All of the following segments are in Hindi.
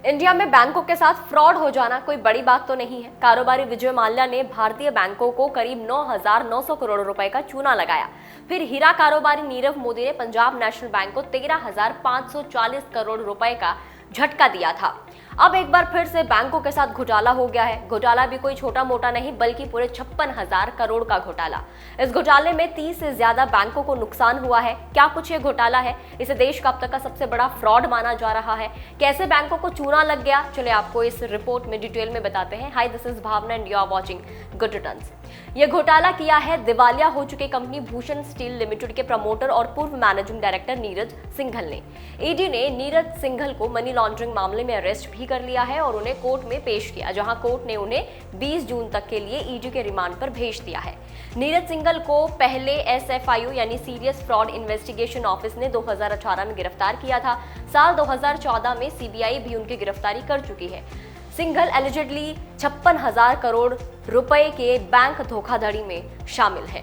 इंडिया में बैंकों के साथ फ्रॉड हो जाना कोई बड़ी बात तो नहीं है। कारोबारी विजय माल्या ने भारतीय बैंकों को करीब 9,900 करोड़ रुपए का चूना लगाया। फिर हीरा कारोबारी नीरव मोदी ने पंजाब नेशनल बैंक को 13,540 करोड़ रुपए का झटका दिया था। अब एक बार फिर से बैंकों के साथ घोटाला हो गया है। घोटाला भी कोई छोटा मोटा नहीं बल्कि पूरे 56,000 करोड़ का घोटाला। इस घोटाले में 30 से ज्यादा बैंकों को नुकसान हुआ है। क्या कुछ ये घोटाला है? इसे देश का अब तक का सबसे बड़ा फ्रॉड माना जा रहा है। कैसे बैंकों को चूना लग गया, चलिए आपको इस रिपोर्ट में डिटेल में बताते हैं। Hi, this is Bhavana and you are watching Good Returns. ये घोटाला किया है दिवालिया हो चुकी कंपनी भूषण स्टील लिमिटेड के प्रमोटर और पूर्व मैनेजिंग डायरेक्टर नीरज सिंघल ने। ईडी ने नीरज सिंघल को मनी लॉन्ड्रिंग मामले में अरेस्ट भी कर लिया है और उन्हें कोर्ट में पेश किया, जहां कोर्ट ने उन्हें 20 जून तक के लिए ईडी के रिमांड पर भेज दिया है। नीरज सिंघल को पहले SFIO यानी सीरियस फ्रॉड इन्वेस्टिगेशन ऑफिस ने 2018 में गिरफ्तार किया था। साल 2014 में CBI भी उनकी गिरफ्तारी कर चुकी है। सिंघल एलिजिडली 56,000 करोड़ रुपए के बैंक धोखाधड़ी में शामिल है।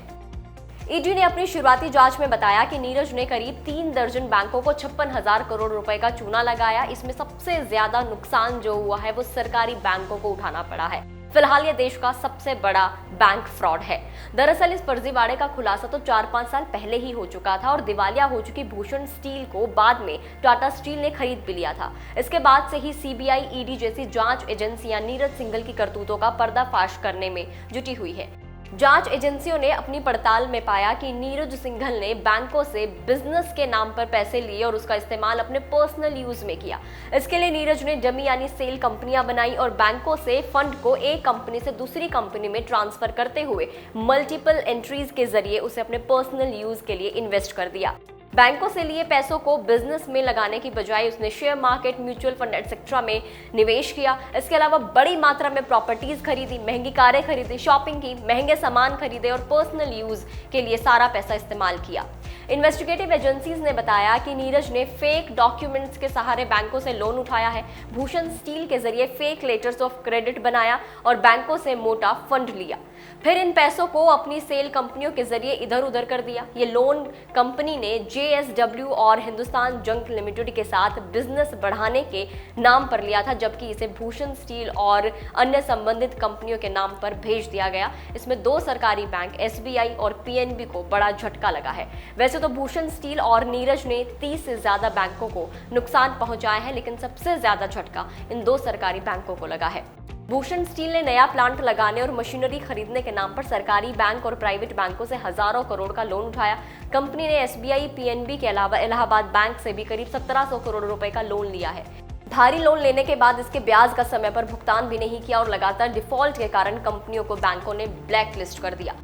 ईडी ने अपनी शुरुआती जांच में बताया कि नीरज ने करीब 3 दर्जन बैंकों को 56,000 करोड़ रुपए का चूना लगाया। इसमें सबसे ज्यादा नुकसान जो हुआ है वो सरकारी बैंकों को उठाना पड़ा है। फिलहाल ये देश का सबसे बड़ा बैंक फ्रॉड है। दरअसल इस फर्जीवाड़े का खुलासा तो 4-5 साल पहले ही हो चुका था और दिवालिया हो चुकी भूषण स्टील को बाद में टाटा स्टील ने खरीद भी लिया था। इसके बाद से ही CBI, ED जैसी जांच एजेंसियां नीरज सिंघल की करतूतों का पर्दाफाश करने में जुटी हुई है। जांच एजेंसियों ने अपनी पड़ताल में पाया कि नीरज सिंघल ने बैंकों से बिजनेस के नाम पर पैसे लिए और उसका इस्तेमाल अपने पर्सनल यूज में किया। इसके लिए नीरज ने डमी यानी सेल कंपनियां बनाई और बैंकों से फंड को एक कंपनी से दूसरी कंपनी में ट्रांसफर करते हुए मल्टीपल एंट्रीज के जरिए उसे अपने पर्सनल यूज के लिए इन्वेस्ट कर दिया। बैंकों से लिए पैसों को बिजनेस में लगाने की बजाय उसने share market, mutual fund etcetera में निवेश किया। इसके अलावा बड़ी मात्रा में प्रॉपर्टीज खरीदी, महंगी कारें खरीदी, शॉपिंग की, महंगे सामान खरीदे और पर्सनल यूज के लिए सारा पैसा इस्तेमाल किया। इन्वेस्टिगेटिव एजेंसीज ने बताया कि नीरज ने फेक डॉक्यूमेंट्स के सहारे बैंकों से लोन उठाया है, भूषण स्टील के जरिए फेक लेटर्स ऑफ क्रेडिट बनाया और बैंकों से मोटा फंड लिया। फिर इन पैसों को अपनी सेल कंपनियों के जरिए इधर उधर कर दिया। ये लोन कंपनी ने JSW और हिंदुस्तान जंक लिमिटेड के साथ बिजनेस बढ़ाने के नाम पर लिया था, जबकि इसे भूषण स्टील और अन्य संबंधित कंपनियों के नाम पर भेज दिया गया। इसमें 2 सरकारी बैंक SBI और PNB को बड़ा झटका लगा है। वैसे तो भूषण स्टील और नीरज ने 30 से ज्यादा बैंकों को नुकसान पहुंचाया है, लेकिन सबसे ज्यादा झटका इन 2 सरकारी बैंकों को लगा है। भूषण स्टील ने नया प्लांट लगाने और मशीनरी खरीदने के नाम पर सरकारी बैंक और प्राइवेट बैंकों से हजारों करोड़ का लोन उठाया। कंपनी ने SBI, PNB के अलावा इलाहाबाद बैंक से भी करीब 1700 करोड़ रुपए का लोन लिया है। भारी लोन लेने के बाद इसके ब्याज का समय पर भुगतान भी नहीं किया और लगातार डिफॉल्ट के कारण कंपनियों को बैंकों ने ब्लैक लिस्ट कर दिया।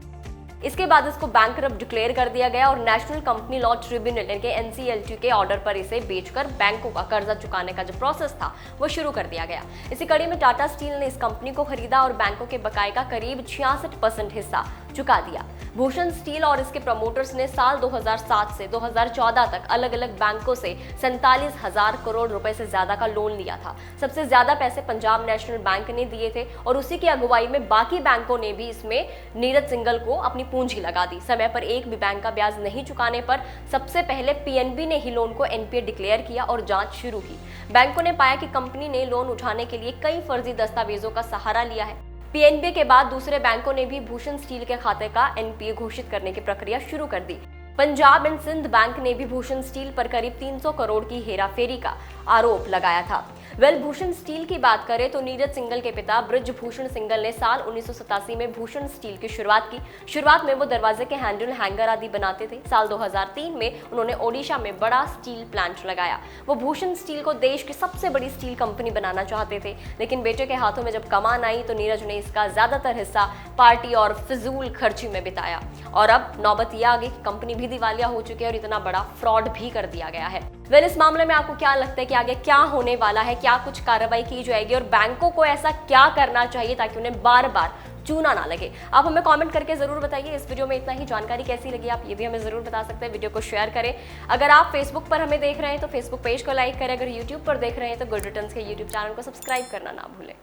इसके बाद इसको बैंकरप्ट डिक्लेयर कर दिया गया और नेशनल कंपनी लॉ ट्रिब्यूनल के NCLT के ऑर्डर पर इसे बेचकर बैंकों का कर्जा चुकाने का जो प्रोसेस था वो शुरू कर दिया गया। इसी कड़ी में टाटा स्टील ने इस कंपनी को खरीदा और बैंकों के बकाये का करीब 66% हिस्सा चुका दिया। भूषण स्टील और इसके प्रमोटर्स ने साल 2007 से 2014 तक अलग अलग बैंकों से 47,000 करोड़ रुपए से ज्यादा का लोन लिया था। सबसे ज्यादा पैसे पंजाब नेशनल बैंक ने दिए थे और उसी की अगुवाई में बाकी बैंकों ने भी इसमें नीरज सिंघल को अपनी पूंजी लगा दी। समय पर एक भी बैंक का ब्याज नहीं चुकाने पर सबसे पहले PNB ने ही लोन को NPA डिक्लेयर किया और जांच शुरू की। बैंकों ने पाया कि कंपनी ने लोन उठाने के लिए कई फर्जी दस्तावेजों का सहारा लिया है। PNB के बाद दूसरे बैंकों ने भी भूषण स्टील के खाते का NPA घोषित करने की प्रक्रिया शुरू कर दी। पंजाब एंड सिंध बैंक ने भी भूषण स्टील पर करीब 300 करोड़ की हेराफेरी का आरोप लगाया था। भूषण स्टील की बात करें तो नीरज सिंघल के पिता बृजभूषण सिंघल ने साल 1987 में भूषण स्टील की शुरुआत की। शुरुआत में वो दरवाजे के हैंडल, हैंगर आदि बनाते थे। साल 2003 में उन्होंने ओडिशा में बड़ा स्टील प्लांट लगाया। वो भूषण स्टील को देश की सबसे बड़ी स्टील कंपनी बनाना चाहते थे, लेकिन बेटे के हाथों में जब कमान आई तो नीरज ने इसका ज्यादातर हिस्सा पार्टी और फिजूल खर्ची में बिताया और अब नौबत यह आ गई, कंपनी भी दिवालिया हो चुकी है और इतना बड़ा फ्रॉड भी कर दिया गया है। इस मामले में आपको क्या लगता है कि आगे क्या होने वाला है? क्या कुछ कार्रवाई की जाएगी और बैंकों को ऐसा क्या करना चाहिए ताकि उन्हें बार बार चूना ना लगे? आप हमें कमेंट करके जरूर बताइए। इस वीडियो में इतना ही। जानकारी कैसी लगी आप ये भी हमें जरूर बता सकते हैं। वीडियो को शेयर करें। अगर आप फेसबुक पर हमें देख रहे हैं तो फेसबुक पेज को लाइक करें। अगर यूट्यूब पर देख रहे हैं तो गुड रिटर्न्स के यूट्यूब चैनल को सब्सक्राइब करना ना भूलें।